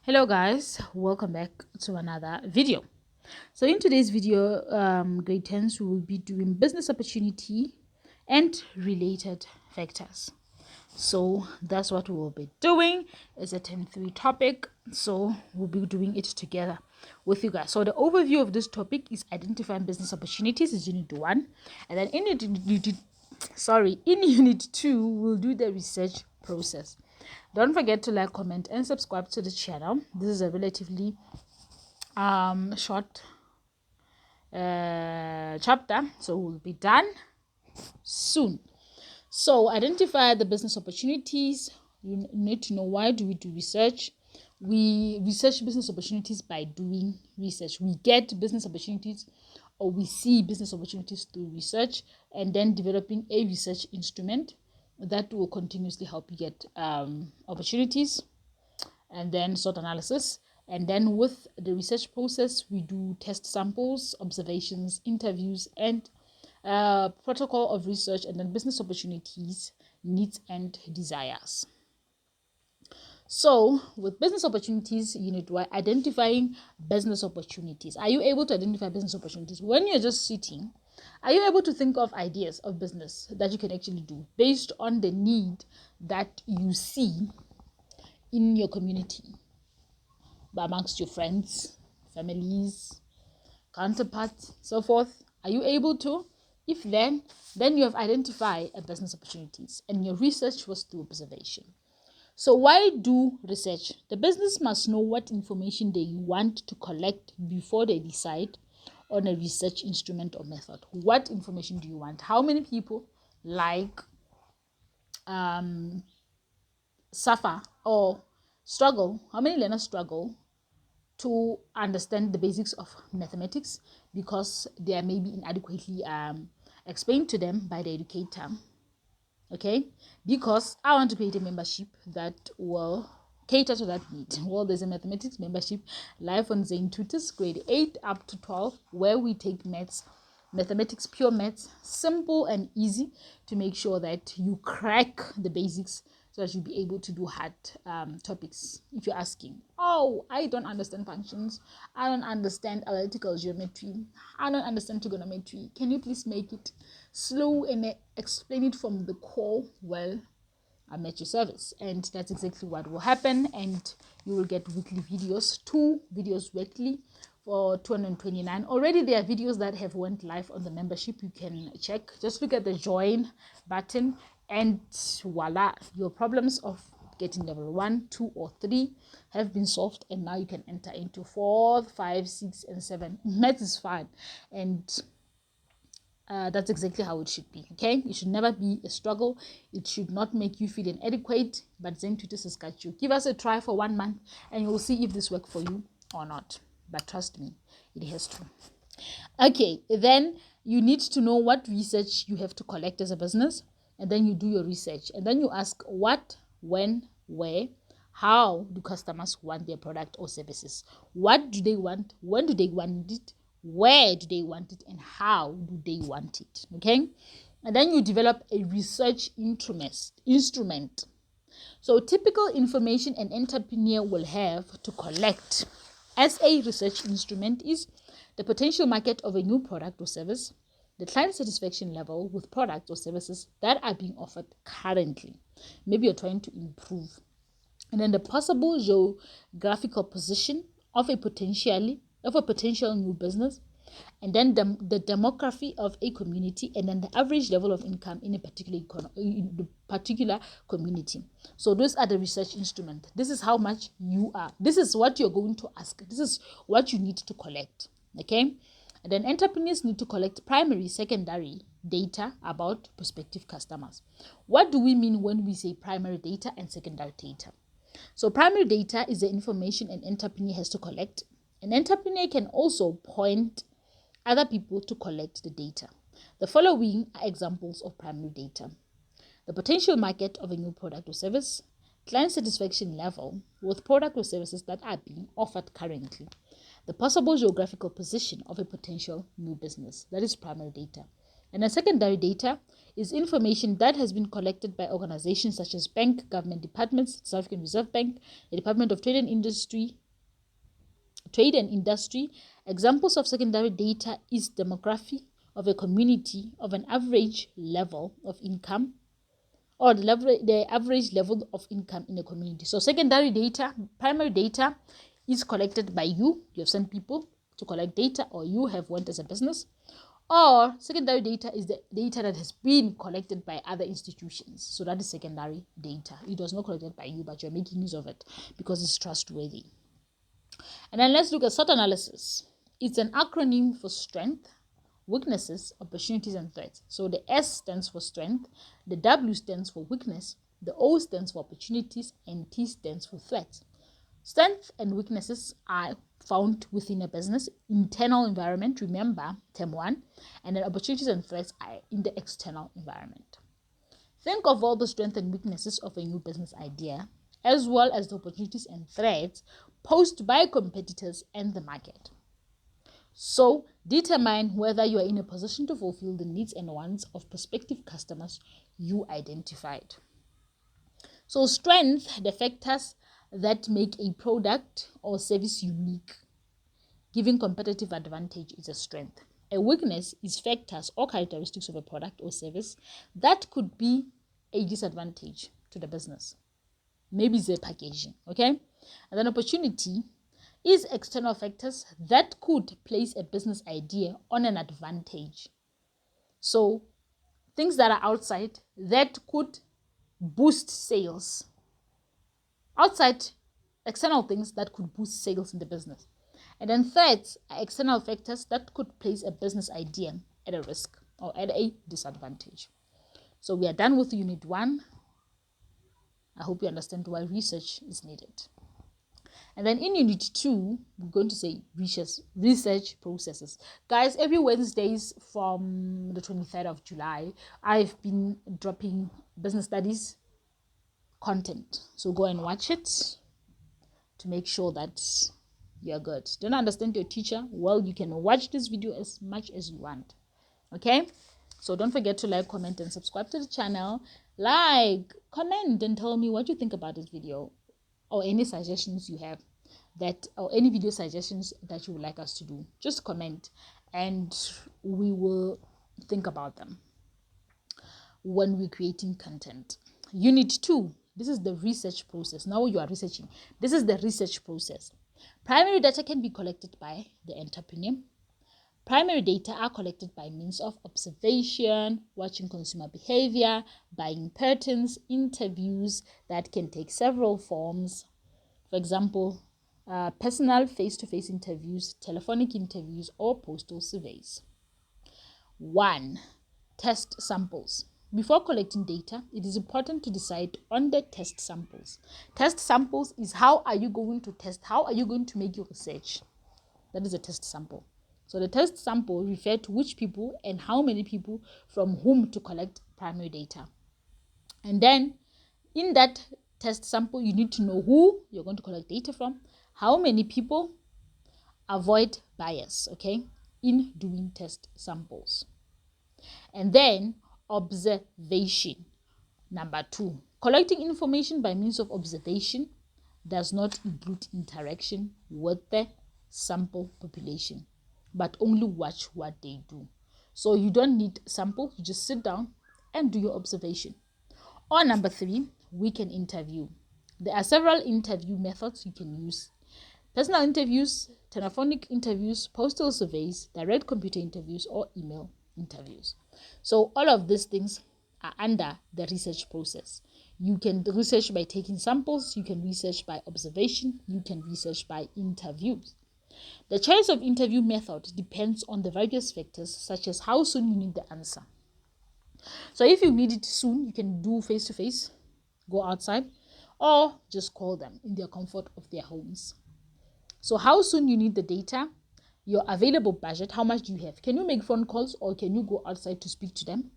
Hello guys, welcome back to another video. So in today's video, grade 10s, we will be doing business opportunity and related factors. So that's what we will be doing. It's a 10-3 topic, so we'll be doing it together with you guys. So the overview of this topic is identifying business opportunities is unit 1, and then in unit 2 we'll do the research process. Don't forget to like, comment and subscribe to the channel. This is a relatively short chapter, so we'll be done soon. So identify the business opportunities. You need to know, why do we do research? We research business opportunities by doing research. We get business opportunities, or we see business opportunities through research, and then developing a research instrument that will continuously help you get opportunities, and then SWOT analysis. And then with the research process, we do test samples, observations, interviews, and protocol of research, and then business opportunities, needs and desires. So with business opportunities, unit 1, identifying business opportunities. Are you able to identify business opportunities? When you're just sitting, are you able to think of ideas of business that you can actually do based on the need that you see in your community, amongst your friends, families, counterparts, so forth? Are you able to? If then you have identified a business opportunities, and your research was through observation. So why do research? The business must know what information they want to collect before they decide on a research instrument or method. What information do you want? How many people suffer or struggle? How many learners struggle to understand the basics of mathematics because they are maybe inadequately explained to them by the educator? Okay, because I want to create a membership that will cater to that need. Well, there's a mathematics membership live on Zane Tutors, grade 8 up to 12, where we take mathematics, pure maths, simple and easy, to make sure that you crack the basics, so that you'll be able to do hard topics. If you're asking, oh, I don't understand functions, I don't understand analytical geometry, I don't understand trigonometry, can you please make it slow and explain it from the core? Well, I'm at your service, and that's exactly what will happen. And you will get weekly videos, 2 videos weekly for 229. Already there are videos that have went live on the membership. You can check, just look at the join button, and voila, your problems of getting level 1, 2 or 3 have been solved, and now you can enter into 4, 5, 6 and 7. Math is fun, and that's exactly how it should be. Okay, it should never be a struggle. It should not make you feel inadequate. But Zen Tutors has got you. Give us a try for 1 month, and you will see if this works for you or not. But trust me, it has to. Okay, then you need to know what research you have to collect as a business, and then you do your research, and then you ask what, when, where, how do customers want their product or services? What do they want? When do they want it? Where do they want it? And how do they want it? Okay, and then you develop a research instrument. So typical information an entrepreneur will have to collect as a research instrument is the potential market of a new product or service, the client satisfaction level with products or services that are being offered currently. Maybe you're trying to improve. And then the possible geographical position of a potential new business, and then the demography of a community, and then the average level of income in a particular community. So those are the research instruments. This is how much you are. This is what you're going to ask. This is what you need to collect. Okay, and then entrepreneurs need to collect primary, secondary data about prospective customers. What do we mean when we say primary data and secondary data? So primary data is the information an entrepreneur has to collect. An entrepreneur can also point other people to collect the data. The following are examples of primary data: the potential market of a new product or service, client satisfaction level with product or services that are being offered currently, the possible geographical position of a potential new business. That is primary data. And a secondary data is information that has been collected by organizations such as bank, government departments, South African Reserve Bank, the Department of Trade and Industry. Examples of secondary data is demography of a community of an average level of income, or the average level of income in a community. So secondary data, primary data is collected by you. You have sent people to collect data, or you have went as a business. Or secondary data is the data that has been collected by other institutions. So that is secondary data. It was not collected by you, but you're making use of it because it's trustworthy. And then let's look at SWOT analysis. It's an acronym for strength, weaknesses, opportunities, and threats. So the S stands for strength, the W stands for weakness, the O stands for opportunities, and T stands for threats. Strengths and weaknesses are found within a business internal environment, remember term 1, and then opportunities and threats are in the external environment. Think of all the strengths and weaknesses of a new business idea, as well as the opportunities and threats posed by competitors and the market. So determine whether you are in a position to fulfill the needs and wants of prospective customers you identified. So strength, the factors that make a product or service unique, giving competitive advantage, is a strength. A weakness is factors or characteristics of a product or service that could be a disadvantage to the business. Maybe it's the packaging, okay? And then opportunity is external factors that could place a business idea on an advantage. So things that are outside that could boost sales. Outside external things that could boost sales in the business. And then threats are external factors that could place a business idea at a risk or at a disadvantage. So we are done with Unit 1. I hope you understand why research is needed. And then in Unit 2, we're going to say research processes. Guys, every Wednesdays from the 23rd of July, I've been dropping business studies content. So go and watch it to make sure that you're good. Don't understand your teacher? Well, you can watch this video as much as you want. Okay? So don't forget to like, comment, and subscribe to the channel. Like, comment, and tell me what you think about this video, or any suggestions you have, or any video suggestions that you would like us to do. Just comment and we will think about them when we're creating content. Unit 2, this is the research process. Now you are researching. This is the research process. Primary data can be collected by the entrepreneur. Primary data are collected by means of observation, watching consumer behavior, buying patterns, interviews that can take several forms. For example, personal face-to-face interviews, telephonic interviews, or postal surveys. 1. Test samples. Before collecting data, it is important to decide on the test samples. Test samples is how are you going to test, how are you going to make your research. That is a test sample. So the test sample refers to which people and how many people from whom to collect primary data. And then in that test sample, you need to know who you're going to collect data from, how many people, avoid bias, okay, in doing test samples. And then observation. Number 2, collecting information by means of observation does not include interaction with the sample population, but only watch what they do. So you don't need sample, you just sit down and do your observation. Or number 3, we can interview. There are several interview methods you can use. Personal interviews, telephonic interviews, postal surveys, direct computer interviews, or email interviews. So all of these things are under the research process. You can research by taking samples, you can research by observation, you can research by interviews. The choice of interview method depends on the various factors, such as how soon you need the answer. So if you need it soon, you can do face-to-face, go outside, or just call them in their comfort of their homes. So how soon you need the data, your available budget, how much do you have? Can you make phone calls or can you go outside to speak to them?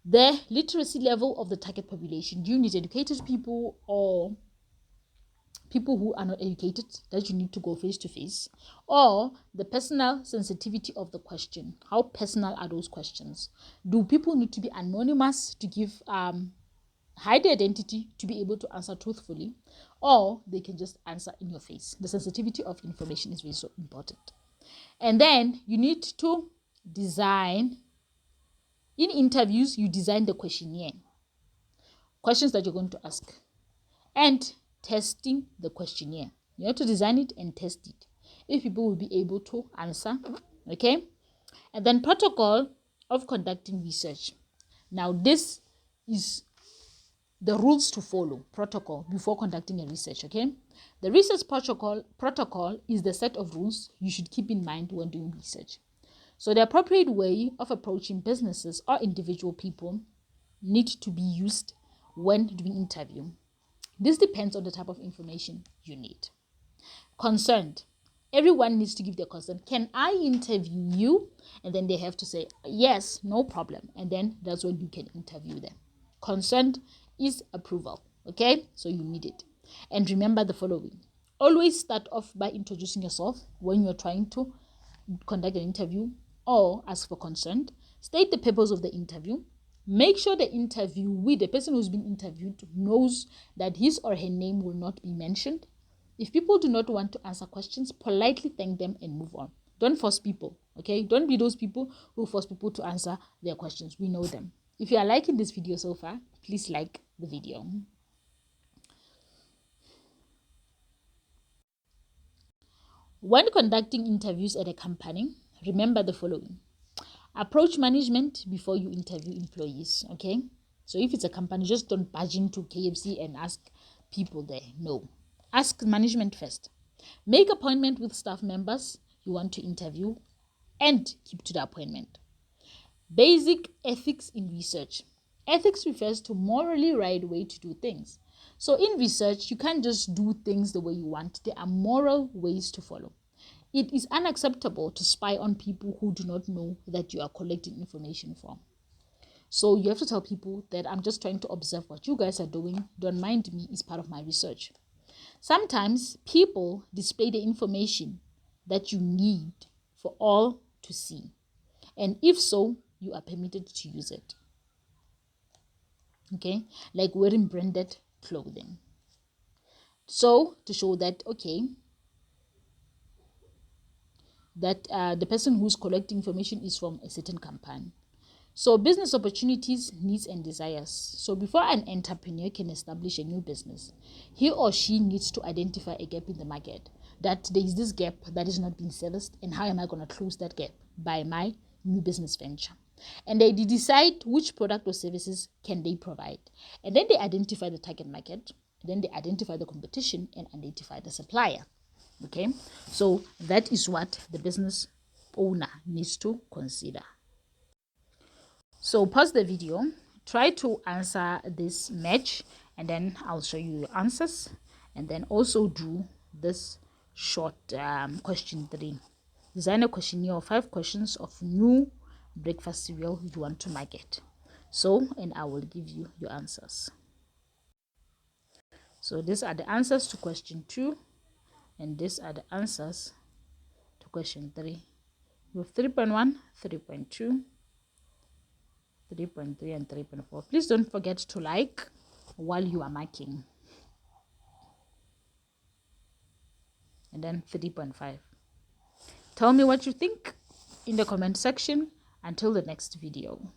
The literacy level of the target population. Do you need educated people or people who are not educated that you need to go face to face, or the personal sensitivity of the question. How personal are those questions? Do people need to be anonymous to give hide their identity to be able to answer truthfully, or they can just answer in your face? The sensitivity of information is very so important. And then you need to design, in interviews, you design the questionnaire, questions that you're going to ask, and testing the questionnaire. You have to design it and test it if people will be able to answer. Okay. And then protocol of conducting research. Now this is the rules to follow, protocol before conducting a research. Okay. The research protocol is the set of rules you should keep in mind when doing research. So the appropriate way of approaching businesses or individual people need to be used when doing interview. This depends on the type of information you need. Consent. Everyone needs to give their consent. Can I interview you? And then they have to say, yes, no problem. And then that's when you can interview them. Consent is approval. Okay? So you need it. And remember the following. Always start off by introducing yourself when you're trying to conduct an interview or ask for consent. State the purpose of the interview. Make sure the interviewee, the person who's been interviewed, knows that his or her name will not be mentioned. If people do not want to answer questions, politely thank them and move on. Don't force people, okay? Don't be those people who force people to answer their questions. We know them. If you are liking this video so far, please like the video. When conducting interviews at a company, remember the following. Approach management before you interview employees, okay? So if it's a company, just don't barge into KFC and ask people there. No. Ask management first. Make appointment with staff members you want to interview and keep to the appointment. Basic ethics in research. Ethics refers to morally right way to do things. So in research, you can't just do things the way you want. There are moral ways to follow. It is unacceptable to spy on people who do not know that you are collecting information from. So you have to tell people that I'm just trying to observe what you guys are doing. Don't mind me, it's part of my research. Sometimes people display the information that you need for all to see. And if so, you are permitted to use it. Okay, like wearing branded clothing. So to show that, okay, that the person who's collecting information is from a certain company. So business opportunities, needs and desires. So before an entrepreneur can establish a new business, he or she needs to identify a gap in the market, that there is this gap that is not being serviced, and how am I going to close that gap? By my new business venture. And they decide which product or services can they provide. And then they identify the target market, then they identify the competition and identify the supplier. Okay, so that is what the business owner needs to consider. So pause the video, try to answer this match, and then I'll show you your answers, and then also do this short question 3. Design a questionnaire of 5 questions of new breakfast cereal you want to market. So, and I will give you your answers. So these are the answers to question 2, and these are the answers to question 3. We have 3.1, 3.2, 3.3 and 3.4. Please don't forget to like while you are marking. And then 3.5. Tell me what you think in the comment section. Until the next video.